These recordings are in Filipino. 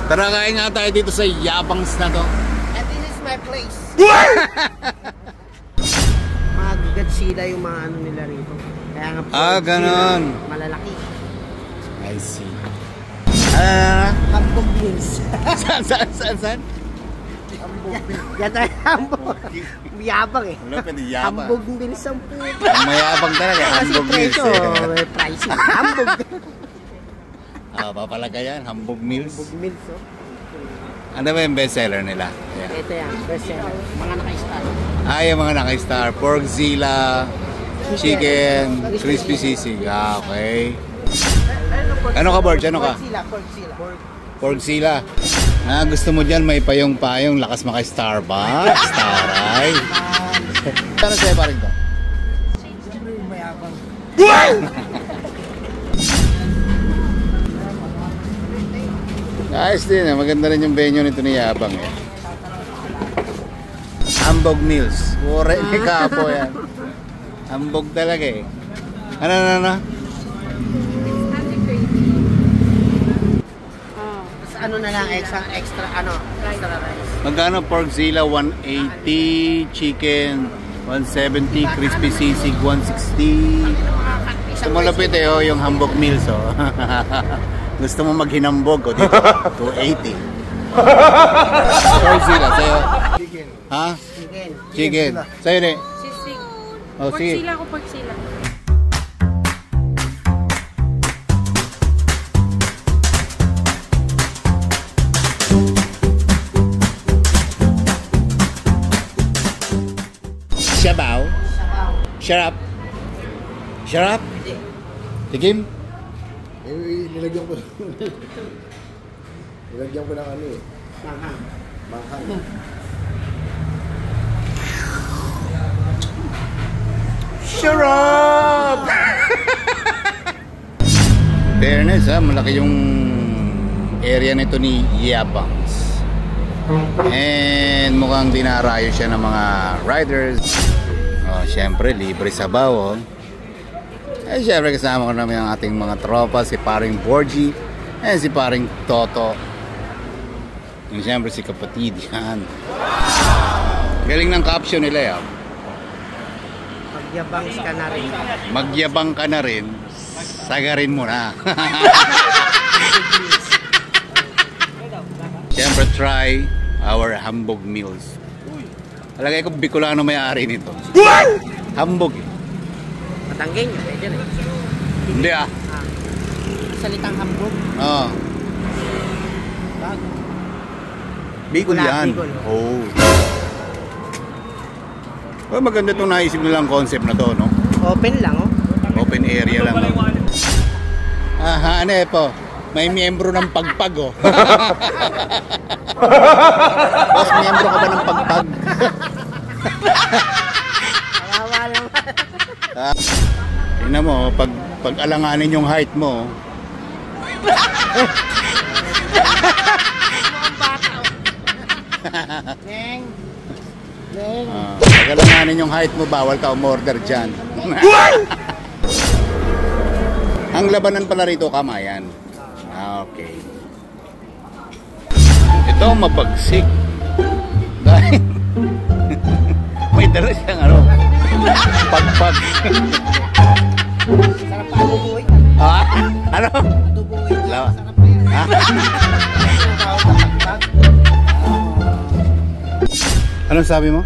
Tara, kain nga tayo dito sa Yabangs na to. And this is my place. Mga Godzilla yung mga ano nila rito. Kaya nga ganon. Malalaki. I see. Hambog Mills. Saan? Yan tayo hambog. Mayabang eh. Yabang. Hambog Mills ang puto. Mayabang talaga. Hambog Mills. May pricing. Hambog. Papalaga yan. Hambog Mills. Hambog Mills, oh. Ano ba yung bestseller nila? Ayan. Ito yan. Bestseller. Mga naka-star. Yung mga naka-star. Porkzilla, chicken, crispy sisig. Okay. Ano ka, Borge? Ano ka? Porkzilla. Gusto mo dyan may payong-payong lakas maka-Starbucks. Taray. Ano sa'yo pa rin to? Mayabang. Ayos din. Maganda rin yung venue nito ni Yabang. Hambog Mills. Ure ni Kapo yan. Hambog talaga eh. Ano? Ano na lang, extra rice. Magkano Porkzilla? 180, chicken 170, crispy sisig 160. Malapit yung Hambog Mills Gusto mo maghinambog dito? 280. Porkzilla sa'yo? Chicken. Ha? Chicken. Sa'yo rin? Sisig. Sige. Porkzilla ko, porkzilla. Shabaw? Sharap? Sharap? Tigim? Nilagyan ko. Nilagyan ko ng ano eh. Manghang. Sharap! Fairness malaki yung area nito ni Yabangs. And mukhang dinarayo siya ng mga riders. Siyempre, libre sabaw. Siyempre, kasama ko namin ang ating mga tropa, si paring Borgie, and si paring Toto. And siyempre, si kapatid yan. Galing ng caption nila Magyabang ka na rin. Magyabang ka na rin, sagarin mo na. Siyempre, try our Hambog Mills. Alagay ko Bicolano may-ari nito. Hambog. Matanggen nyo, pwede rin. Hindi Salitang hambog. Oo. Bago. Bicol yan. Maganda itong naisip nilang concept na to, no? Open lang, Open area lang. Ano po? May miyembro ng pagpag, Boss, miyembro ka ba ng pagpag? Kawawa naman. Tingnan mo, pag alanganin yung height mo. Neng. Pag alanganin yung height mo, bawal ka umorder dyan. Ang labanan pala rito, kamayan. Okay. Ito mabagsik. Dahil may dala siyang pagpag. Sarap pa adubuhay. Ano? Adubuhay. Lawa. Anong sabi mo?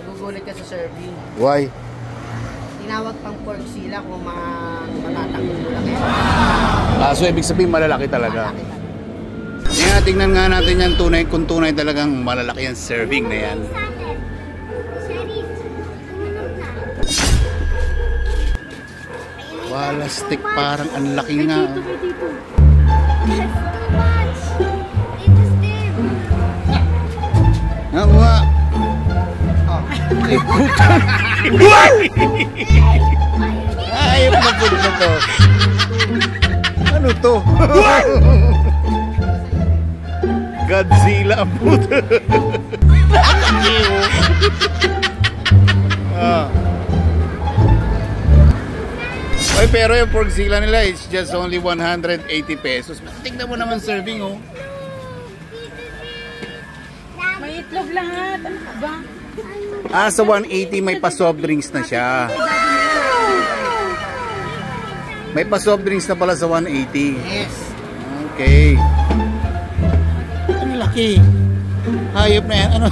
Nagugulit ka sa serving. Why? Tinawag pang Porkzilla kung mga matatanggol lang yan. So ibig sabihin malalaki talaga. Tingnan nga natin yan kung tunay talagang malalaki ang serving na yan. Wala stick, parang ang laki nga. Ako nga. Ayop na po na to. Ano to? Godzilla ang puto. Ay, pero yung Porkzilla nila is just only 180 pesos. Tignan mo naman serving, Itlog lahat. Ano ka ba? Sa 180 may pa soft drinks na siya. May pa soft drinks na pala sa 180. Yes. Okay. Ang laki. Hayop na yan. Ano?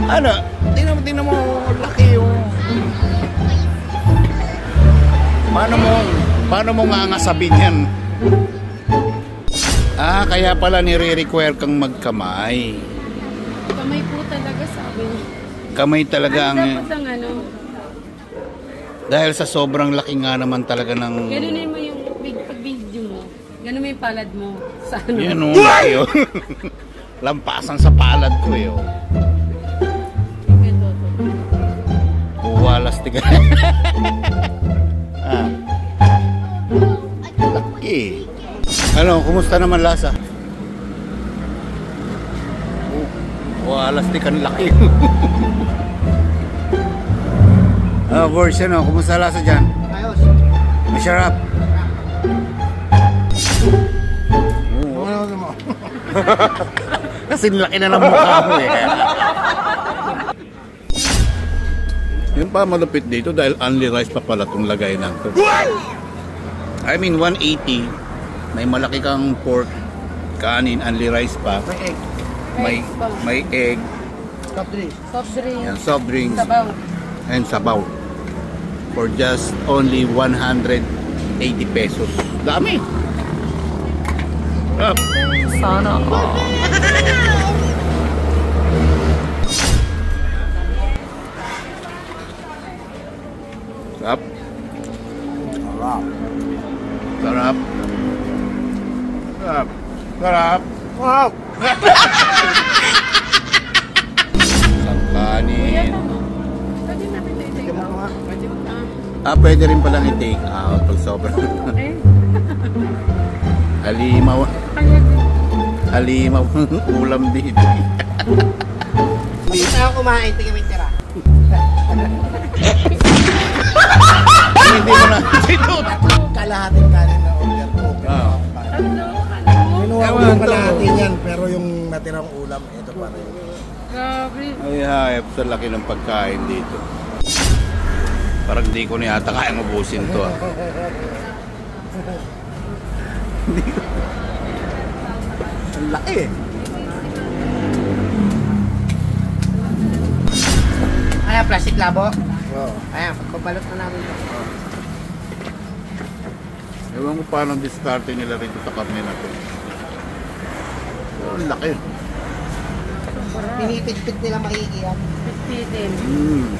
Ano? Tingnan mo. Laki yung... Paano mo nga ngasabin yan? Kaya pala nire-require kang magkamay. Kamay po talaga sabi niya. Kamay talaga ang... Dapat ang ano? Dahil sa sobrang laki nga naman talaga ng... Ganunin mo yung pag-video mo. Ganun mo yung palad mo. Sa ano? Yan o. Laki o. Lampasan sa palad ko eh. Ito. Buwalas tiga. Laki. Ano, kumusta naman lasa? Buwalas tiga, laki. Version o, kumusta lasa dyan? Ayos. Masarap. Ano mo? Kasi laki na ng mukha mo eh. Yun pa malupit dito dahil only rice pa pala itong lagay na ito. I mean 180. May malaki kang pork, kanin, only rice pa. May egg. May egg. Soft drinks. Soft drink. Yan, soft drinks. Sabaw. And sabaw. For just only 180 pesos. Dami. Up. Sana all. Sarap. Sarap. Sarap. Sarap. Wow. Sangkanin. Pwede namin take out. Pwede rin palang i-take out pag sobrang. Eh? Halimaw. Halimaw ulam dito. Hindi na ako kumain. Tingnan mo yung tira. Hindi mo na. Ito. Kalahating kanin na order ko. Kinuha ko yung kalahati yan, pero yung natirang ulam, ito pa rin. Grabe. Ay, hayop sa laki ng pagkain dito. Parang di ko na yata kayang ubusin to. Ang laki eh. Ayan, plastic labo. Oo. Ayan, pagbabalot na namin ito. Ewan ko paano diskarte nila rito sa karne na to. Ang laki. Pinipit-pit nila maiiyak. Pitin. Mm.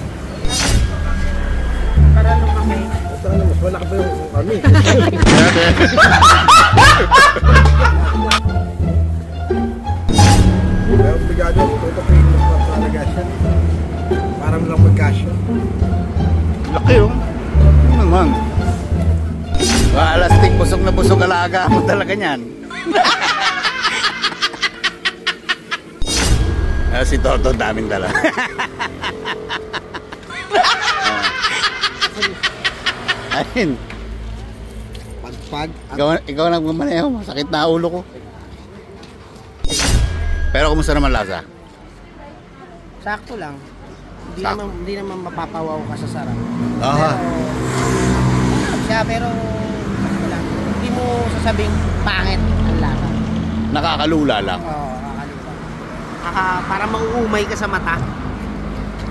Para lumaki. Ito na, mas malaki pa yung kami. Pero bigado, ito pa yung talaga siya. Parang lang magkasya. Laki oh. Ano naman? Alastik, busog na busog alaga mo talaga niyan. Si Toto daming dala. Ayun. Pagpag. Ikaw nagmamaneho, masakit na ulo ko. Pero kumusta naman lasa? Sakto lang. Sakto. Hindi naman mapapawaw ka sa sarap. Aha. Pero sakto lang. Hindi mo sasabing pangit ang lasa. Nakakalula lang. Oo, kakalimutan. Para mauumay ka sa mata.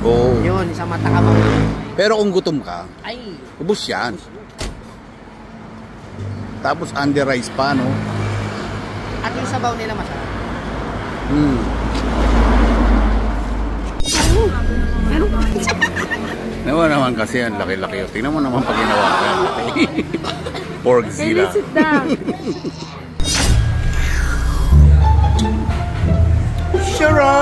Oo. Yun, sa mata ka mauumay. Pero kung gutom ka, Ay, ubos yan. Tapos under rice pa, no? at yung sabaw nila masarap. Nawa naman kasi ang laki-laki. Tingnan mo naman pag ginawa ka. Pork sila. Sit down. Sarap!